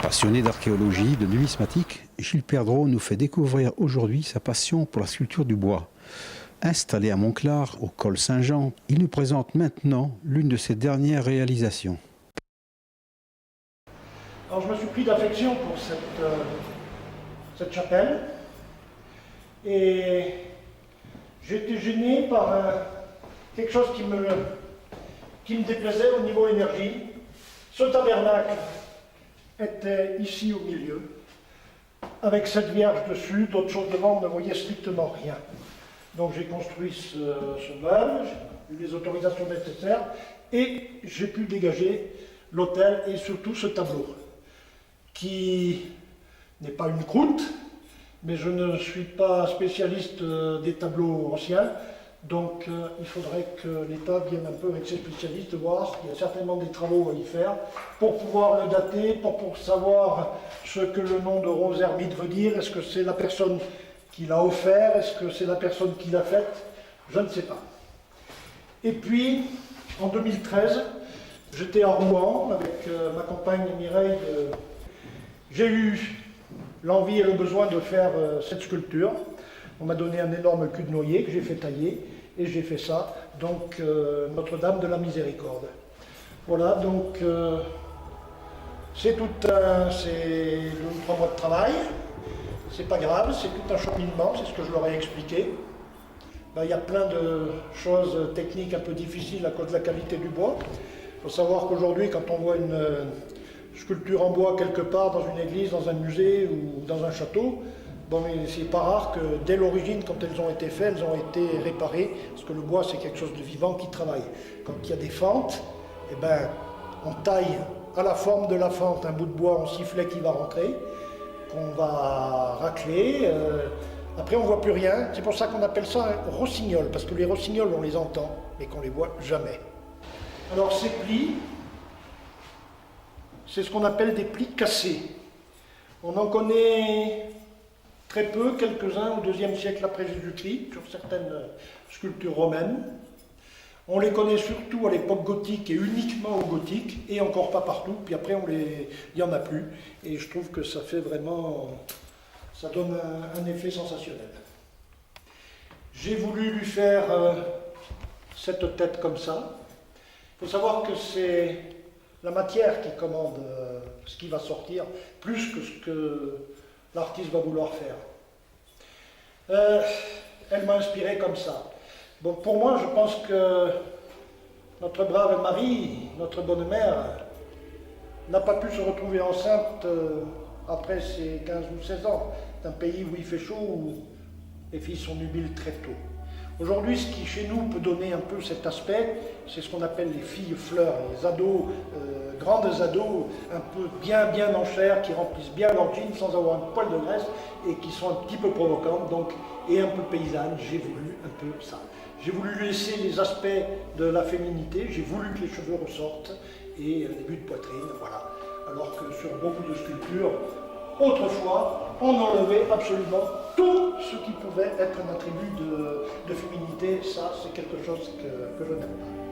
Passionné d'archéologie, de numismatique, Gilles Perdreau nous fait découvrir aujourd'hui sa passion pour la sculpture du bois. Installé à Montclar, au col Saint-Jean, il nous présente maintenant l'une de ses dernières réalisations. Alors je me suis pris d'affection pour cette chapelle et j'étais gêné par quelque chose qui me déplaisait au niveau énergie. Ce tabernacle était ici au milieu, avec cette vierge dessus, d'autre chose devant, on ne voyait strictement rien. Donc j'ai construit ce meuble, j'ai eu les autorisations nécessaires et j'ai pu dégager l'autel et surtout ce tableau, qui n'est pas une croûte, mais je ne suis pas spécialiste des tableaux anciens, donc il faudrait que l'État vienne un peu avec ses spécialistes voir. Il y a certainement des travaux à y faire pour pouvoir le dater, pour savoir ce que le nom de Rose Hermite veut dire. Est-ce que c'est la personne qui l'a offert? Est-ce que c'est la personne qui l'a faite? Je ne sais pas. Et puis, en 2013, j'étais à Rouen avec ma compagne Mireille. J'ai eu l'envie et le besoin de faire cette sculpture. On m'a donné un énorme cul de noyer que j'ai fait tailler et j'ai fait ça, donc Notre-Dame de la Miséricorde. Voilà, donc c'est 2 ou 3 mois de travail, c'est pas grave, c'est tout un cheminement, c'est ce que je leur ai expliqué. Ben, il y a plein de choses techniques un peu difficiles à cause de la qualité du bois. Il faut savoir qu'aujourd'hui, quand on voit une sculpture en bois quelque part dans une église, dans un musée ou dans un château, bon, mais c'est pas rare que dès l'origine, quand elles ont été faites, elles ont été réparées, parce que le bois c'est quelque chose de vivant qui travaille. Quand il y a des fentes, eh ben, on taille à la forme de la fente un bout de bois en sifflet qui va rentrer, qu'on va racler, après on voit plus rien. C'est pour ça qu'on appelle ça un rossignol, parce que les rossignols on les entend, mais qu'on les voit jamais. Alors ces plis, c'est ce qu'on appelle des plis cassés. On en connaît très peu, quelques-uns au IIe siècle après Jésus-Christ, sur certaines sculptures romaines. On les connaît surtout à l'époque gothique et uniquement au gothique, et encore pas partout, puis après il n'y en a plus. Et je trouve que ça fait vraiment, ça donne un effet sensationnel. J'ai voulu lui faire cette tête comme ça. Il faut savoir que c'est la matière qui commande ce qui va sortir, plus que ce que l'artiste va vouloir faire. Elle m'a inspiré comme ça. Bon, pour moi, je pense que notre brave Marie, notre bonne mère, n'a pas pu se retrouver enceinte après ses 15 ou 16 ans, d'un pays où il fait chaud, où les filles sont nubiles très tôt. Aujourd'hui, ce qui chez nous peut donner un peu cet aspect, c'est ce qu'on appelle les filles fleurs, les ados, grandes ados, un peu bien en chair, qui remplissent bien leur jean sans avoir un poil de graisse et qui sont un petit peu provocantes, donc, et un peu paysannes. J'ai voulu un peu ça. J'ai voulu laisser les aspects de la féminité, j'ai voulu que les cheveux ressortent et les buts de poitrine, voilà. Alors que sur beaucoup de sculptures, autrefois, on enlevait absolument tout ce qui pouvait être un attribut de féminité. Ça, c'est quelque chose que je n'aime pas.